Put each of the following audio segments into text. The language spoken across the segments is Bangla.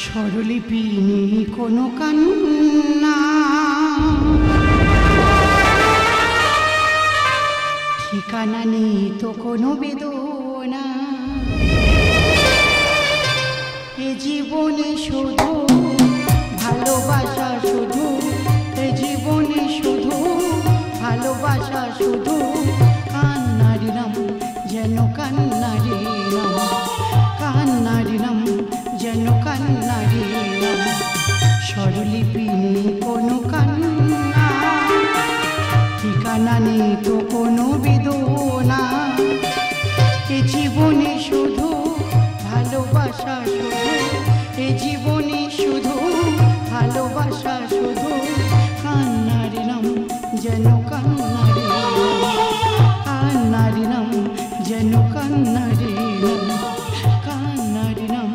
স্বরলিপিনি কোনো কান্না, ঠিকানা নেই তো কোনো বেদনা, এ জীবনে শুধু ভালোবাসা, শুধু এ জীবনে শুধু ভালোবাসা, শুধু কান্নারি নাম যেন কান্নারি নাম, কান্নারি নাম যেন কান্নারি নাম। স্বরলিপিনি কোনো কান্না, ঠিকানা নেই তো কোনো বেদনা, এ জীবনে শুধু ভালোবাসা, শুধু এ জীবনে শুধু ভালোবাসা, শুধু কান্নারি নাম যেন কান্নারি নাম, কান্নারি নাম যেন কান্নারি নাম, কান্নারি নাম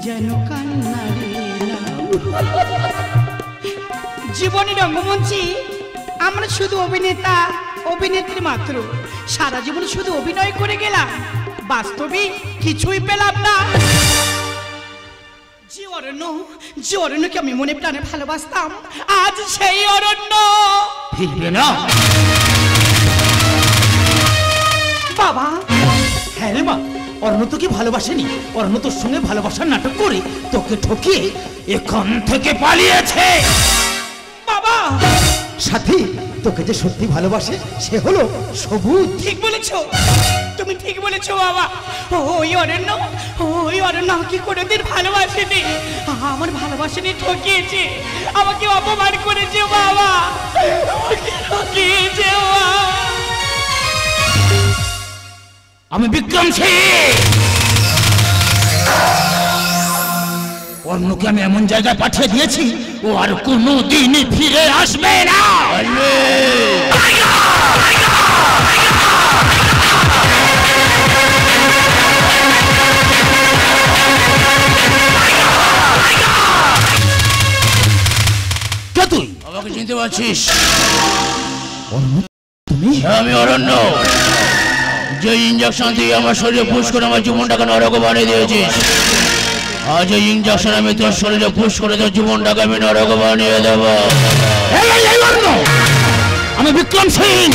যেন কান্নারি নাম। জীবনের রঙ্গমঞ্চে আমরা শুধু অভিনেতা অভিনেত্রী মাত্র, সারা জীবন শুধু অভিনয় করে গেলাম, বাস্তবে কিছুই পেলাম না। যে অরণ্য, যে অরণ্যকে আমি মনে প্রাণে ভালোবাসতাম, আজ সেই অরণ্য ফিরবে না। বাবা। হ্যাঁ রে মা, অরণ্য তোকে ভালোবাসেনি, অরণ্য তোর সঙ্গে ভালোবাসার নাটক করে তোকে ঠকিয়ে এখান থেকে পালিয়েছে। বাবা। সাথী, তোকে যে সত্যি ভালোবাসে সে হলো সবুজ। ঠিক বলেছো, তুমি ঠিক বলেছো বাবা। ওই অরণ্য, ওই অরণ্য আমাকে কোনোদিন ভালোবাসেনি, আমার ভালোবাসেনি, ঠকিয়েছে, আমাকে অপমান করেছে বাবা, ঠকিয়েছে বাবা। আমি বিক্রম সিং, অরণ্যকে আমি এমন জায়গায় পাঠিয়ে দিয়েছি ও আর কোনোদিনই ফিরে আসবে না। কে তুই? আমাকে চিনতে পারছিস? তুমি? আমি অরণ্য, যে ইঞ্জেকশন দিয়ে আমার শরীরে পুশ করে আমার জীবনটাকে নরক বানিয়ে দিয়েছিস, আজ এই ইঞ্জেকশন আমি তোর শরীরে পুশ করে তোর জীবনটাকে আমি নরক বানিয়ে দেব। আমি বিক্রম সিং,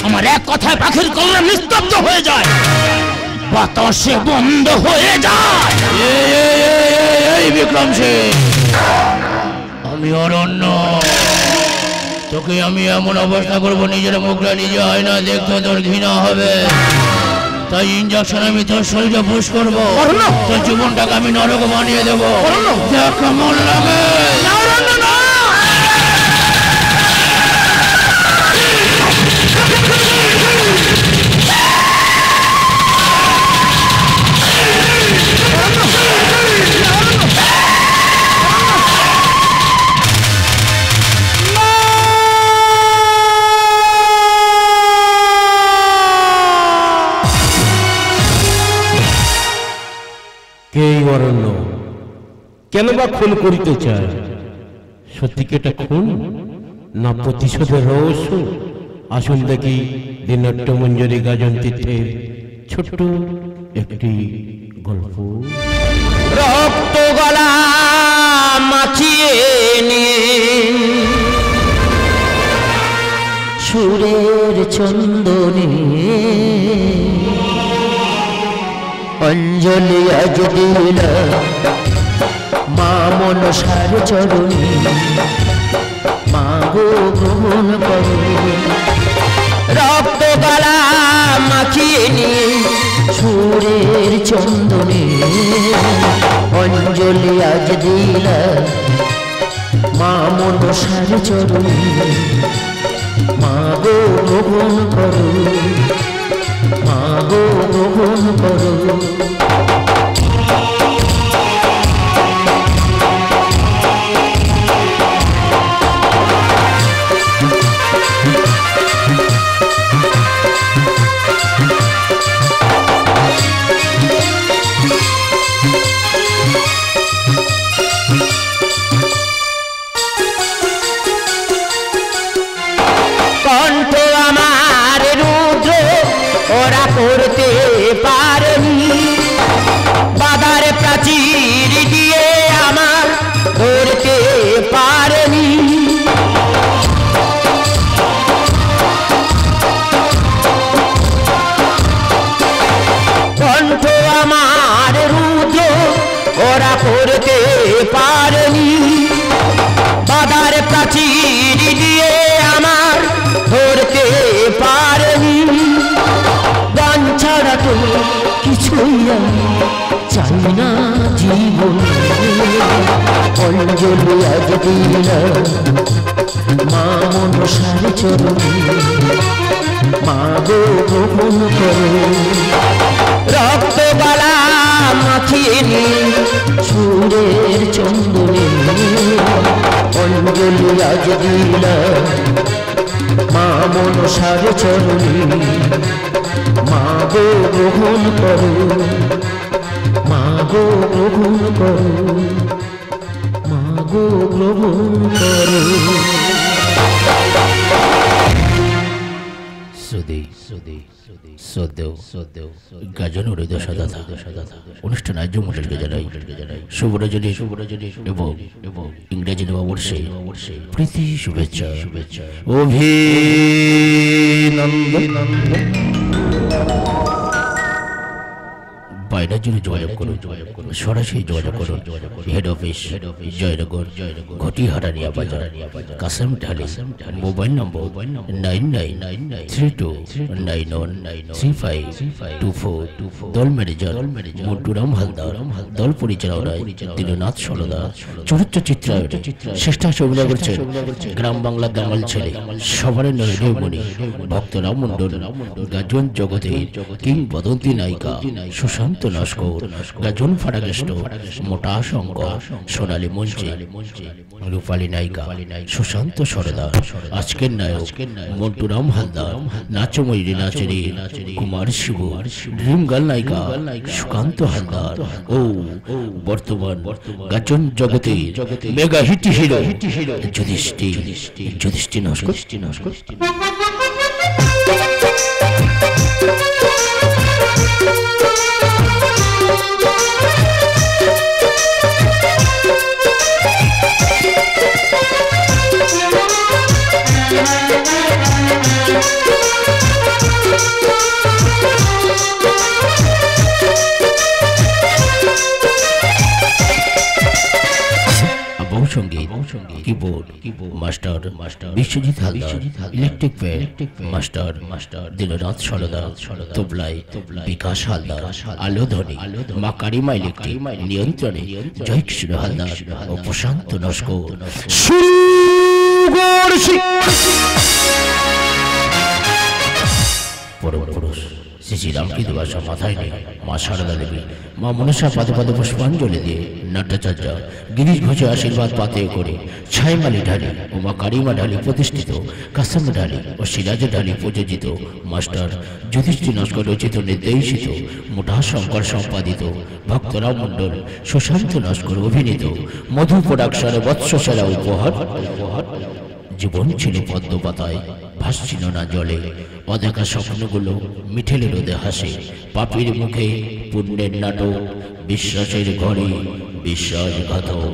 আমার এক কথায় পাখির কলরব নিস্তব্ধ হয়ে যায়, বাতাসে বন্ধ হয়ে যায়। এই বিক্রম সিং, আমি অরণ্য, তোকে আমি এমন অবস্থা করবো নিজের মুখটা নিজে হয় না দেখতে তোর ঘৃণা হবে, তাই ইঞ্জেকশন আমি তোর শরীরে পুশ করবো, তোর জীবনটাকে আমি নরক বানিয়ে দেবো, দেখ কেমন লাগে। কে অরণ্য? কেন বা খুন করিতে চায়? সত্যি কি এটা খুন না প্রতিশোধের রহস্য? আসুন দেখি দিনাট্য মঞ্জরি গাজন তীর্থের ছোট্ট একটি গল্প। রক্ত গলা মাখিয়ে নিয়ে সুরের চন্দনে অঞ্জলি আজ দিল মা মনসার চরণে, মা গো গ্রহণ করো। রক্ত গলা মাখিয়ে নিয়ে সুরের চন্দনে অঞ্জলি আজ দিল মা মনসার চরণে, মা গো গ্রহণ করো, মা গো গ্রহণ করো। কণ্ঠ আমার রুদ্র ওরা করতে পারেনি, ওরা করতে পারেনি বাধার প্রাচীর দিয়ে আমার ধরতে পারেনি গান ছাড়া তো কিছুই আমি চাই না জীবন অঞ্জলি আজ দিলাম মা মনসার চরণে মা গো গ্রহণ করো রক্ত বালা মাখিয়ে নি সুরের চন্দনে অঞ্জলি আজ দিলাম মা মনসার চরণে মা গো গ্রহণ করো মা গো গ্রহণ করো মা গো গ্রহণ করো গাজন হৃদয় সদা অনুষ্ঠান আজ মন্ডলকে জানাই শুভরজনী এবং ইংরেজি নববর্ষে প্রীতি শুভেচ্ছা অভিনন্দন বাইরের জন্য যোগাযোগ করুন সরাসরি যোগাযোগ করুন হেড অফিস জয়নগর ঘটিহারা নিয়া বাজার কাসেম ঢালি মোবাইল নম্বর 9930913524 দল ম্যানেজার মন্টুরাম হালদার দল পরিচালনায় দীননাথ সরদা চরিত্র চিত্রায়নে শ্রেষ্ঠ অভিনয় করছেন গ্রাম বাংলার দামাল ছেলে সবার নয়নমণি ভক্তরাম মণ্ডল গাজন জগতের কিংবদন্তি নায়িকা সুশান্ত নস্কর গাজন ফারাগেষ্ট মোটা শঙ্ক সোনালী মঞ্চে রূপালী নায়িকা সুশান্ত সরদা আজকের নায়ক মন্টুরাম হালদার নাচময়ী নাচেরি কুমার শিব ড্রিম গার্ল নায়িকা সুকান্ত হালদার ও বর্তমান গাজন জগতে mega hit hero Yudhishthir Naskar keyboard master Biswajit Haldar electric pad master Dinanath Salda तबलाय विकास हालदार आलो ध्वनि माँ कारिमा इलेक्ट्रिक नियंत्रणे जय किशोर हालदार और प्रशांत नस्कर परम पुरुष श्री रामकी दिवस माथाय नहीं माँ शारदा देवी माँ मनसा पादे पादे पुष्पांजलि दिए नाट्याचार्य गिरीश घोषे आशीर्वाद पाते करे छायमाली ढाली और माँ कारिमा ढाली प्रतिष्ठित कासम ढाली और सिराज ढाली प्रयोजित मास्टर युधिष्ठिर नस्कर रचित निर्देशित मोटा शंकर सम्पादित भक्तराम मंडल सुशांत नस्कर अभिनीत मधु प्रोडक्शन बत्ससेरा उपहार জীবন ছিল পদ্ম পাতায় ভাসছিল না জলে অদেখা স্বপ্নগুলো মিঠেলে রোদে হাসে পাপীর মুখে পুণ্যের নাটক বিশ্বাসের ঘরে বিশ্বাসঘাতক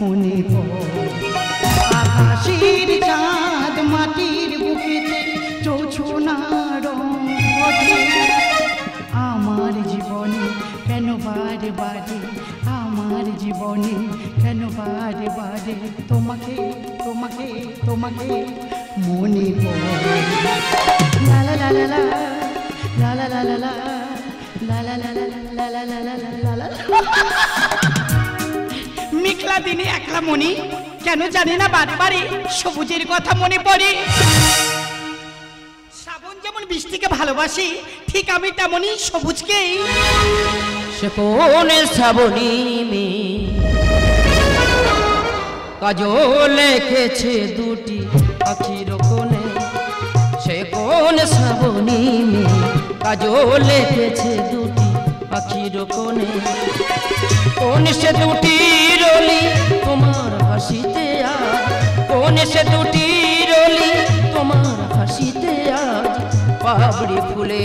মনে আকাশের চাঁদ মাটির বুকেতে জোছনা রং ওঠে আমার জীবনে কেন বারে বারে আমার জীবনে কেন বারে বারে তোমাকে তোমাকে তোমাকে মনে পড়ে লা লা লা লা লা লা লা লা লা লা লা লা লা লা লা মেঘলা দিনে একলা মনি কেন জানি না বারে বারে সবুজের কথা মনে পড়ে শ্রাবণ যেমন বৃষ্টিকে ভালোবাসে ঠিক আমি তেমনই সবুজকে সে কোন শ্রাবণী কাজল এঁকেছে দুটি আখির কোণে, সে কোন শ্রাবণী মেয়ে কাজল এঁকেছে দুটি আখির কোণে। কোন সে দুটি রলি তোমার হাসিতে আজ, কোন সে দুটি রলি তোমার হাসিতে আজ পাবড়ি ফুলে।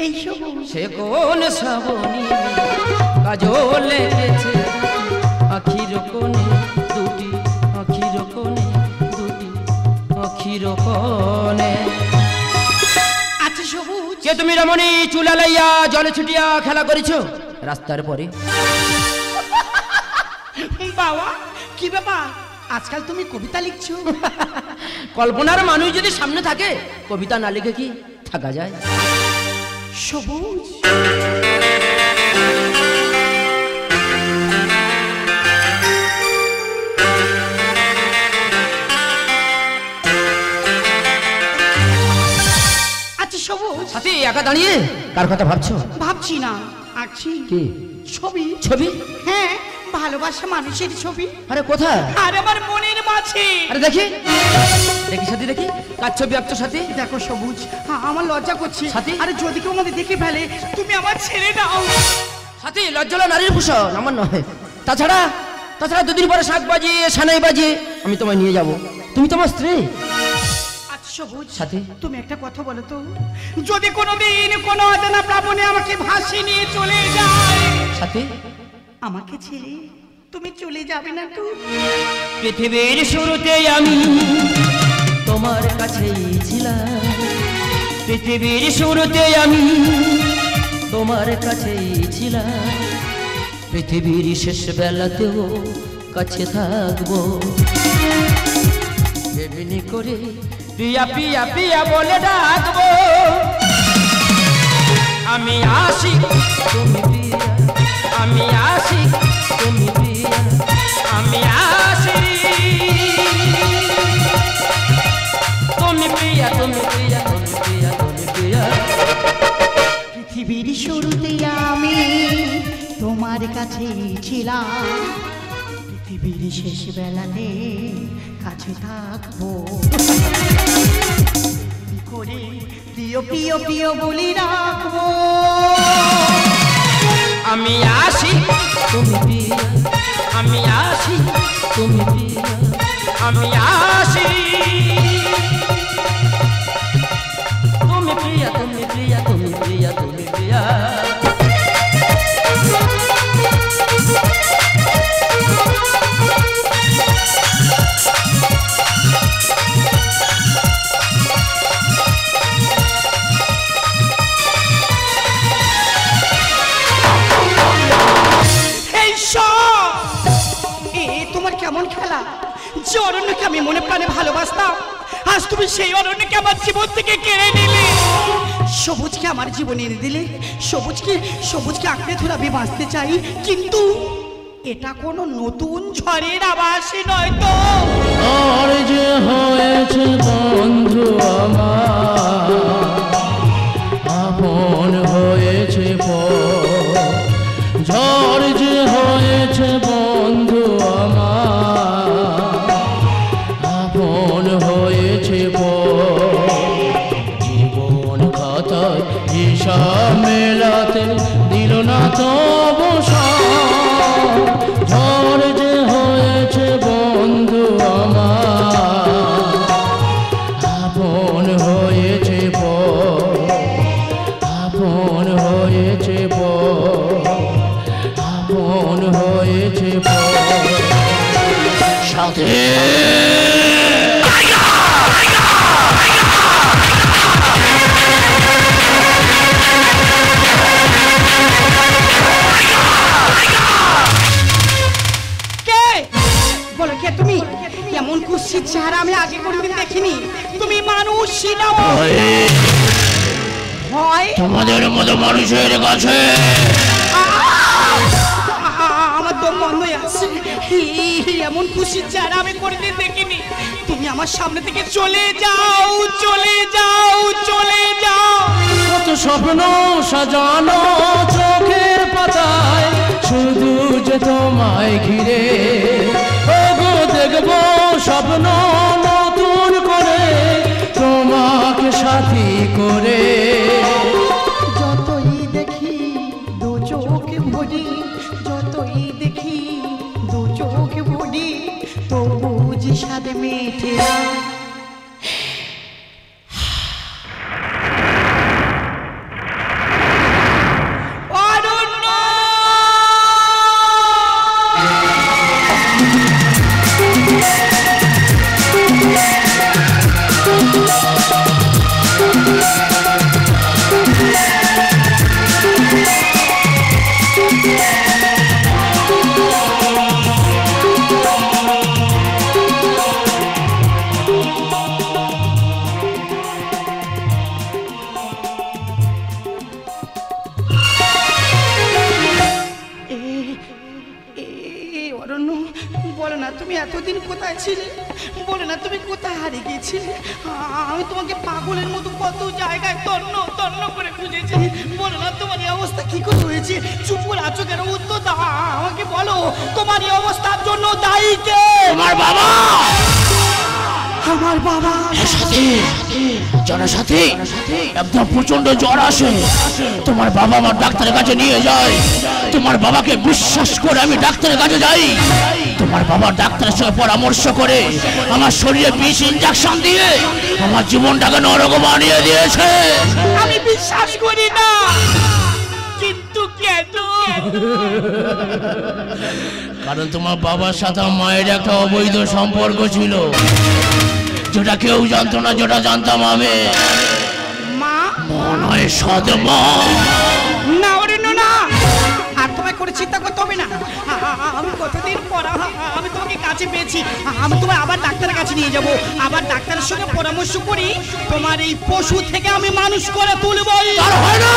এই সবুজ সে কোন শ্রাবণী কাজল এঁকেছে আখির কোণে, দুটি আখির কোণে, দুটি আখির কোণে। আচ্ছা সবুজ, কে তুমি রমণী চুলা লাইয়া জলে ছুটিয়া খেলা করেছ রাস্তার পরে? বাবা কি ব্যাপার, আজকাল তুমি কবিতা লিখছো? কল্পনার মানুষ যদি সামনে থাকে কবিতা না লিখে কি থাকা যায়? সবুজ আচ্ছা সবুজ, সাথী একা দাঁড়িয়ে কার কথা ভাবছো? ভাবছি না, আঁকছি কি ছবি। ছবি? হ্যাঁ, ভালোবাসা মানুষের ছবি। আরে কোথায়? আর আমার মনের মাঝে। আরে দেখি দেখি সাথী, দেখি কার ছবি আঁকছো সাথী? দেখো সবুজ, আমার লজ্জা করছে। সাথী? আরে যদি কেউ আমাদের দেখে ফেলে, তুমি আমার ছেড়ে দাও। সাথী লজ্জালা নারীর ভূষণ, আমার নয়। তাছাড়া তাছাড়া দুদিন পরে শাক বাজিয়ে সানাই বাজিয়ে আমি তোমায় নিয়ে যাব, তুমি তোমার স্ত্রী। আচ্ছা সবুজ, সাথী? তুমি একটা কথা বলো তো, যদি কোনোদিন কোনো অজানা প্লাবনে আমাকে ভাসিয়ে নিয়ে চলে যায়, সাথী আমাকে ছেড়ে তুমি চলে যাবে না তো? পৃথিবীর শুরুতে আমি তোমার কাছেই ছিলাম, পৃথিবীর শুরুতে আমি তোমার কাছেই ছিলাম, পৃথিবীর শেষ বেলাতেও কাছে থাকবো। এমনি করে পিয়া পিয়া পিয়া বলে ডাকবো, আমি আসি তুমি পিয়া, আমি আসি তুমি পিয়া, আমি আসি তুমি প্রিয়া, তুমি প্রিয়া, তুমি প্রিয়া, তুমি প্রিয়া। পৃথিবীর শুরুতে আমি তোমার কাছে ছিলাম, পৃথিবীর শেষ বেলাতে কাছে থাকবো। কি করে প্রিয় প্রিয় প্রিয় বলি রাখবো, আমি আসি তুমি প্রিয়া, আমি আসি তুমি প্রিয়া, আমি আসি তুমি প্রিয়া, তুমি প্রিয়া, তুমি প্রিয়া, তুমি প্রিয়া। তোমার কেমন খেলা, যে অরণ্যকে আমি মনে প্রাণে ভালোবাসতাম, আজ তুমি সেই অরণ্যকে আমার জীবন থেকে কেড়ে নিলে। সবুজকে আমার জীবনে এনে দিলে, সবুজকে আঁকড়ে ধরে আমি বাঁচতে চাই, কিন্তু এটা কোনো নতুন ঝড়ের আভাস নয় তো? আর যে হয়েছে বন্ধু আমার, আপন হয়েছে ঝড় যে হয়েছে বন্ধু আমার, আপন হয়েছে জীবন খাতায় হিসাব মেলাতে দিল না তো ঝড় যে হয়েছে বন্ধু আমার, আপন হয়েছে আপন হয়েছে আপন হয়েছে সাথে। বলো কে তুমি? এমন কুৎসিত চেহারা আমি আগে কোনোদিন দেখিনি। তুমি মানুষ না হয়? তোমাদের মতো মানুষের কাছে আমার দম বন্ধ হয়ে আসছে। এমন কুৎসিত চেহারা আমি কোনোদিন দেখিনি। তুমি আমার সামনে থেকে চলে যাও, চলে যাও, চলে যাও। কত স্বপ্ন সাজানো চোখের পাতায় শুধু যে তোমায় ঘিরে, ওগো দেখবো স্বপ্ন নতুন করে তোমাকে সাথী করে। যতই দেখি দু চোখ ভরি, যতই দেখি দু চোখ ভরি, তবু যে স্বাদ মেটে না। বলো না তুমি এতদিন কোথায় ছিলে, বলো না তুমি কোথায় হারিয়ে গিয়েছিলে। আমি তোমাকে পাগলের মতো কত জায়গায় তন্ন তন্ন করে খুঁজেছি। বলো না তোমার এই অবস্থা কি করে হয়েছে, চুপ করে আছো কেন, উত্তর দাও আমাকে বলো। তোমার এই অবস্থার জন্য দায়ী কে? তোমার বাবা। আমার বাবা? সাথী, জ্বরের সাথী, একদম প্রচন্ড জ্বর আসে। তোমার বাবা আমার ডাক্তারের কাছে নিয়ে যায়। তোমার বাবাকে বিশ্বাস করে আমি ডাক্তারের কাছে যাই। তোমার বাবা ডাক্তারের সঙ্গে পরামর্শ করে আমার শরীরে বিষ ইঞ্জেকশন দিয়ে আমার জীবনটাকে নরক বানিয়ে দিয়েছে। আমি বিশ্বাস করি না, কিন্তু কেন? কারণ তোমার বাবার সাথে মায়ের একটা অবৈধ সম্পর্ক ছিল, যেটা কেউ জানতো না, যেটা জানতাম আমি। মা? মনে হয় সদমা। না অরণ্য না, আর তোমায় করে চিন্তা করতে হবে না। আমি কতদিন পর আমি তোমাকে কাছে পেয়েছি। আমি তোমায় আবার ডাক্তারের কাছে নিয়ে যাব, আবার ডাক্তারের সঙ্গে পরামর্শ করি তোমার এই পশু থেকে আমি মানুষ করে তুলবই। তার হয় না,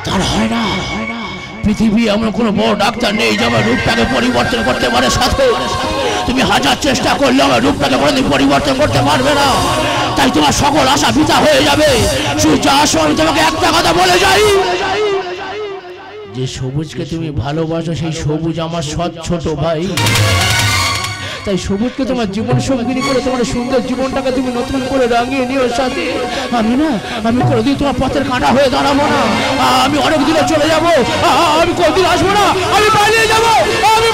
তার হয় না। পৃথিবী এমন কোনো বড় ডাক্তার নেই যে আমার রূপটাকে পরিবর্তন করতে পারে। সাথে তুমি হাজার চেষ্টা করলে আমার রূপটাকে কোনোদিন পরিবর্তন করতে পারবে না। তাই তোমার সকল আশা বৃথা হয়ে যাবে। সূর্য আসো, আমি তোমাকে একটা কথা বলে যাই, যে সবুজকে তুমি ভালোবাসো সেই সবুজ আমার সৎ ছোট ভাই। তাই সবুজকে তোমার জীবন সঙ্গিনী করে তোমার সুন্দর জীবনটাকে তুমি নতুন করে রাঙিয়ে নিও সাথে। আমি কোনোদিন তোমার পথের কাঁটা হয়ে দাঁড়াবো না। আমি অনেক দূরে চলে যাবো, আমি কোনোদিন আসবো না, আমি পালিয়ে যাবো। আমি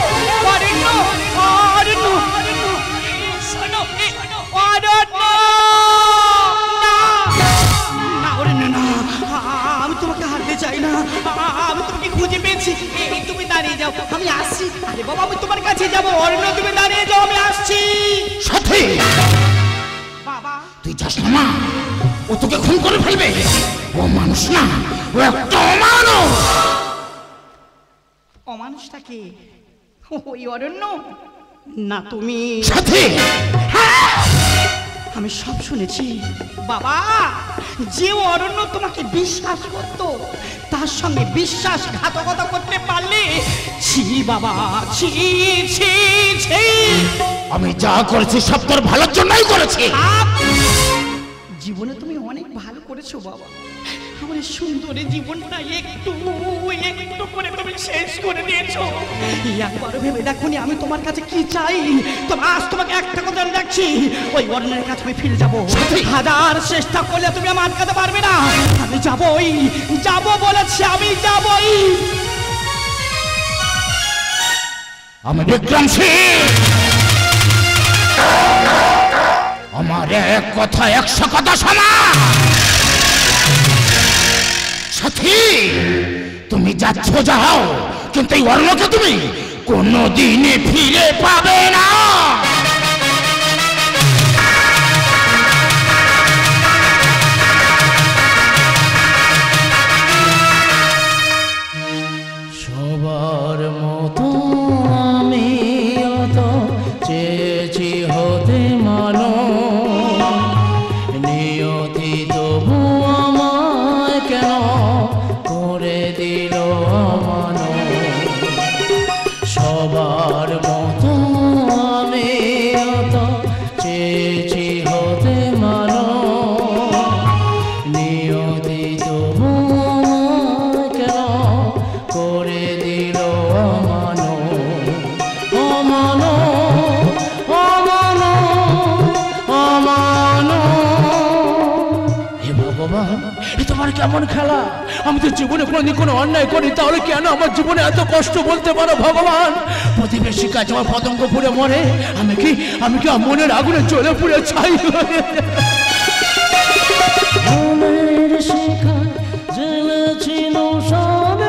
আমি তোমাকে হারতে চাই না, আমি তোমাকে খুঁজে পেয়েছি। তুমি দাঁড়িয়ে যাও, আমি আসছি। আরে বাবা আমি তোমার কাছে যাবো। অরণ্য তুমি দাঁড়িয়ে যাও, আমি আসছি। সাথী বাবা তুই যাস না মা, ও তোকে খুন করে ফেলবে। ও মানুষ না, ও একটা অমানুষ। অমানুষটা কে? ওই অরণ্য না তুমি? সাথী আমি সব শুনেছি বাবা। যে অরণ্য তোমাকে বিশ্বাস করতো, তার সঙ্গে বিশ্বাসঘাতকতা করতে পারলে ছি বাবা, ছি ছি ছি। আমি যা করেছি সব তোর ভালোর জন্যই করেছি। জীবনে তুমি অনেক ভালো করেছো বাবা। আমার সুন্দরী জীবনটা একটু একটু করে তুমি শেষ করে দিয়েছো। একবার ভেবে দেখোনি আমি তোমার কাছে কি চাই। আজ তোমাকে একটা কথা রাখছি, ওই অরণ্যের কাছে আমি ফিরে যাবো। হাজার চেষ্টা করলে তুমি আমার আটকাতে পারবে না। আমি যাবই, যাবো বলেছি, আমি যাবই। আমি বিক্রম সিং। আমার এক কথা 100 কথা শোনা। সাথী তুমি যাচ্ছ যাও, কিন্তু এই অরণ্যকে তুমি কোনোদিনই ফিরে পাবে না। সবার মতো আমিও তো চেয়েছি হতে মানো, নিয়তি তবু আমায় কেন করে দিল মানো। সবার মতো আমিও তো চেয়েছি হতে মানো, নিয়তি তবু আমায় কেন করে দিল আর কেমন খেলা? আমি তো জীবনে কোনোদিন কোনো অন্যায় করি, তাহলে কেন আমার জীবনে এত কষ্ট বলতে পারো ভগবান? প্রতিবেশী কাজ আমার পতঙ্গ পুড়ে মরে, আমি কি মনের আগুনে জ্বলে পুড়ে ছাই হয়ে মনের শিখায় জ্বলেছিল সব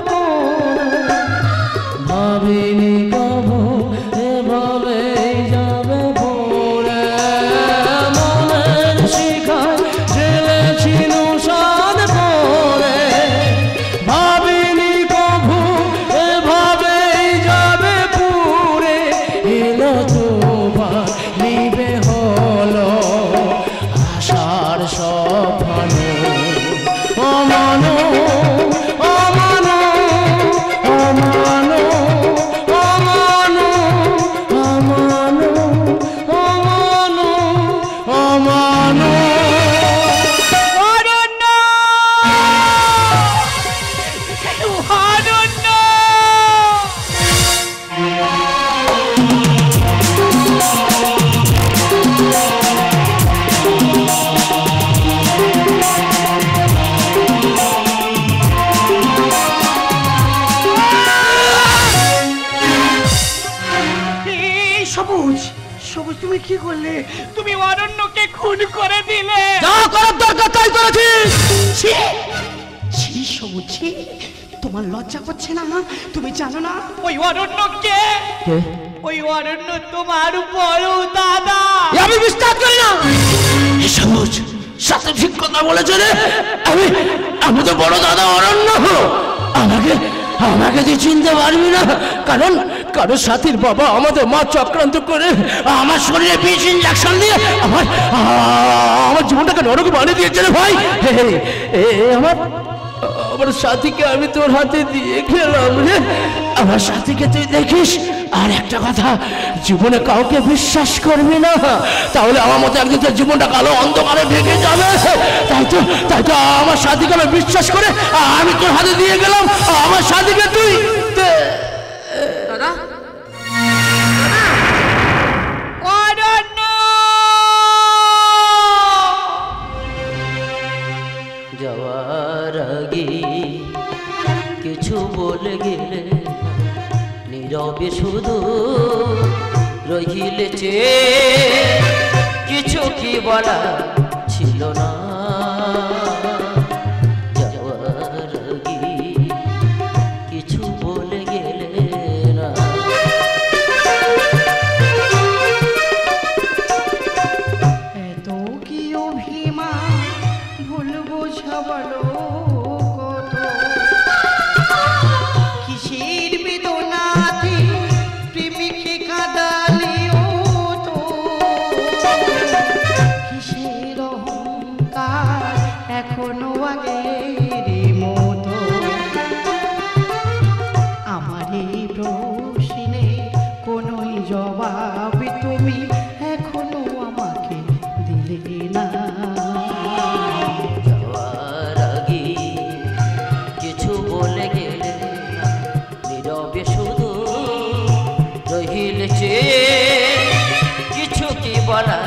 ভাবিনি কবু এভাবে যাবে ভোরে। মনের শিখায় জ্বলেছিল সব ভোরে, ভাবিনি কবু এভাবে যাবে পুরে। এলো তোমার নিবে হলো আশার স্বপ্ন, অমানো অমানো অমানো অমানো অমানো অমানো অমানো। অরণ্য! অরণ্য! এই সবুজ, সবুজ তুমি কি করলে? তুমি অরণ্যকে খুন করে দিলে। যা করার দরকার তাই করেছিস। ছি! ছি সবুজ, ছি! তোমার লজ্জা করছে না? তুমি জানো না ওই অরণ্যকে? ওই অরণ্য তোমার বড় দাদা। আমি বিশ্বাস করি না। সবুজ সাথে ঠিক কথা বলেছে রে। আমি তো বড় দাদা অরণ্য। আমাকে তুই চিনতে পারবি না, কারণ সাথীর বাবা আমাদের মা চক্রান্ত করে আমার শরীরে বিষ ইঞ্জেকশন দিয়ে আমার জীবনটাকে নরক বানিয়ে দিয়েছে রে ভাই। আমার সাথীকে আমি তোর হাতে দিয়ে গেলাম রে। আমার সাথীকে তুই দেখিস, আর একটা কথা, জীবনে কাউকে বিশ্বাস করবি না, তাহলে আমার মতো একদিন তোর জীবনটা কালো অন্ধকারে ঢেকে যাবে। তাই তো আমার সাথীকে আমি বিশ্বাস করে আমি তোর হাতে দিয়ে গেলাম। আমার সাথীকে তুই দাদা অরণ্য! যাওয়ার আগে কিছু বলে গেলে, নীরবে শুধু রহিলে চেয়ে, কিছু কি বলা ছিল না। যাওয়ার আগে কিছু বলে গেলে না। এত কি অভিমান, ভুল বোঝাবলো কত, কিসের বেদনাতে প্রেমিকে কাঁদালিও তো, কিসের অহংকার এখনো আগের মতো। আমার এই প্রশ্নে কোনোই জবাব তুমি এখনো আমাকে দিলে না। যাওয়ার আগে কিছু বলে গেলে না, নীরবে শুধু রহিলে চেয়ে, কিছু কি বলা